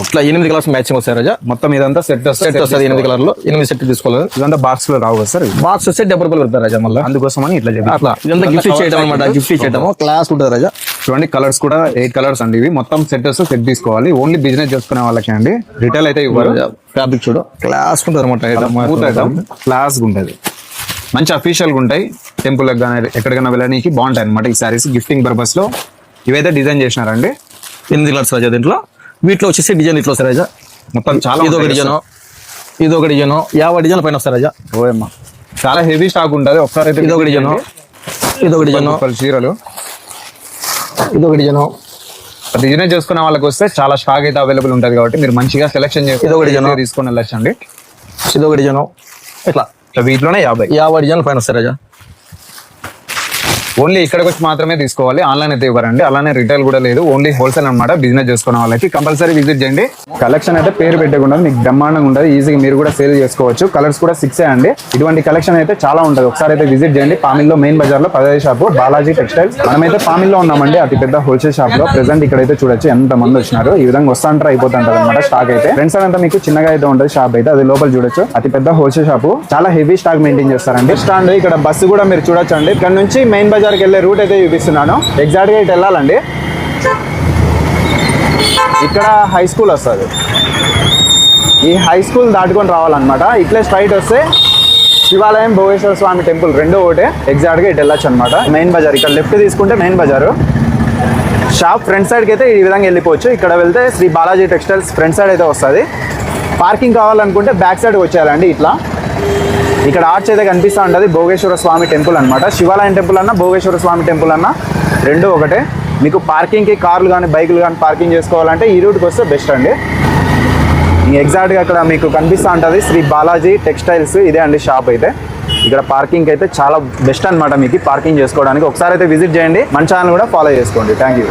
ఇట్లా 8 colours matching వస్తాయి రాజా. మొత్తం ఇదంతా సెట్ వస్తుంది 8 కలర్ లో 8 సెట్ తీసుకోవాలి. ఇదంతా బాక్స్ లో రావు కదా సార్, బాక్స్ వస్తే 70 రూపాయలు పెడతారు రాజా. మళ్ళీ అందుకోసమని ఇట్లా చెప్పి అట్లా ఇదంతా గిఫ్ట్ ఇచ్చేయడం అనమాట. గిఫ్ట్ ఇచ్చేయడం క్లాస్ ఉంటుంది రాజా. చూడండి కలర్స్ కూడా 8 కలర్స్ అండి. ఇవి మొత్తం సెట్ వస్తే సెట్ తీసుకోవాలి. ఓన్లీ బిజినెస్ చేసుకునే వాళ్ళకి అండి, రిటైల్ అయితే ఇవ్వరు. ఫ్యాబ్రిక్ చూడు క్లాస్ ఉంటుంది అనమాట. క్లాస్ ఉంటుంది, మంచి అఫీషియల్ గా ఉంటాయి. టెంపుల్ కానీ ఎక్కడికైనా వెళ్ళడానికి బాగుంటాయి అనమాట ఈ సారీస్. గిఫ్టింగ్ పర్పస్ లో ఇవైతే డిజైన్ చేసినారండి. 8 కలర్స్ రాజా. దీంట్లో వీటిలో వచ్చేసి డిజైన్ ఇట్లా వస్తాయి రాజా. మొత్తం చాలా ఇదొక డిజైన్, ఇదొక డిజైన్, 50 డిజైన్ పైన వస్తాయి రాజా. ఓయమ్మా చాలా హెవీ స్టాక్ ఉంటుంది. ఒకసారి అయితే ఇదొక డిజైన్, ఇదొక డిజైన్, చీరలు, ఇదొక డిజైన్. బిజినెస్ చేసుకునే వాళ్ళకి వస్తే చాలా స్టాక్ అయితే అవైలబుల్ ఉంటుంది కాబట్టి మీరు మంచిగా సెలెక్షన్ చేసి ఇదొక డిజైన్ తీసుకొని వెళ్ళొచ్చండి. ఇదొక డిజైన్. ఇట్లా వీటిలోనే 50 డిజైన్ పైన వస్తాయి రాజా. ఓన్లీ ఇక్కడికి వచ్చి మాత్రమే తీసుకోవాలి, ఆన్లైన్ అయితే ఇవ్వరండి. అలానే రిటైల్ కూడా లేదు, ఓన్లీ హోల్సేల్ అనమాట. బిజినెస్ చేసుకునే వాళ్ళకి కంపల్సరీ విజిట్ చేయండి. కలెక్షన్ అయితే పేరు పెట్టకుండా మీకు బ్రహ్మాండంగా ఉంటుంది. ఈజీగా మీరు కూడా సేల్ చేసుకోవచ్చు. కలర్స్ కూడా 6 అండి. ఇటువంటి కలెక్షన్ అయితే చాలా ఉంటుంది. ఒకసారి అయితే విజిట్ చేయండి. పామిల్లో మెయిన్ బజార్ లో 10వ షాప్ బాలాజీ టెక్స్టైల్స్. మనమైతే పామిల్లో ఉన్నామండి, అతి పెద్ద హోల్సేల్ షాప్ లో. ప్రెసెంట్ ఇక్కడైతే చూడొచ్చు ఎంత మంది వచ్చినారు. ఈ విధంగా వస్తాంటారు అయిపోతుంటారు అనమాట స్టాక్ అయితే. ఫ్రెండ్స్ అంతా మీకు చిన్నగా అయితే ఉంటుంది షాప్ అయితే, అది లోపల చూడొచ్చు. అతి పెద్ద హోల్సేల్ షాప్, చాలా హెవీ స్టాక్ మెయింటైన్ చేస్తారండి. స్టాండ్ ఇక్కడ బస్సు కూడా మీరు చూడొచ్చు అండి. ఇక్కడ నుంచి మెయిన్ బజార్కి వెళ్ళే రూట్ అయితే చూపిస్తున్నాను. ఎగ్జాక్ట్ గా ఇటు వెళ్ళాలండి. ఇక్కడ హై స్కూల్ వస్తుంది. ఈ హై స్కూల్ దాటుకొని రావాలన్నమాట. ఇట్లే స్ట్రైట్ వస్తే శివాలయం, భోగేశ్వర స్వామి టెంపుల్ రెండో ఒకటే. ఎగ్జాక్ట్ గా ఇటు వెళ్ళొచ్చు అనమాట. మెయిన్ బజార్ ఇక్కడ లెఫ్ట్ తీసుకుంటే మెయిన్ బజారు. షాప్ ఫ్రంట్ సైడ్కి అయితే ఈ విధంగా వెళ్ళిపోవచ్చు. ఇక్కడ వెళ్తే Shri Balaji textiles front side అయితే వస్తుంది. పార్కింగ్ కావాలనుకుంటే బ్యాక్ సైడ్ వచ్చేయాలండి. ఇట్లా ఇక్కడ ఆర్చ్ అయితే కనిపిస్తూ ఉంటుంది. భోగేశ్వర స్వామి టెంపుల్ అనమాట. శివాలయం టెంపుల్ అన్నా భోగేశ్వర స్వామి టెంపుల్ అన్నా రెండు ఒకటే. మీకు పార్కింగ్కి కార్లు కానీ బైకులు కానీ పార్కింగ్ చేసుకోవాలంటే ఈ రూట్కి వస్తే బెస్ట్ అండి. ఎగ్జాక్ట్గా అక్కడ మీకు కనిపిస్తూ ఉంటుంది శ్రీ బాలాజీ టెక్స్టైల్స్. ఇదే అండి షాప్ అయితే. ఇక్కడ పార్కింగ్ అయితే చాలా బెస్ట్ అనమాట మీకు పార్కింగ్ చేసుకోవడానికి. ఒకసారి అయితే విజిట్ చేయండి. మన ఛానల్ కూడా ఫాలో చేసుకోండి. Thank you.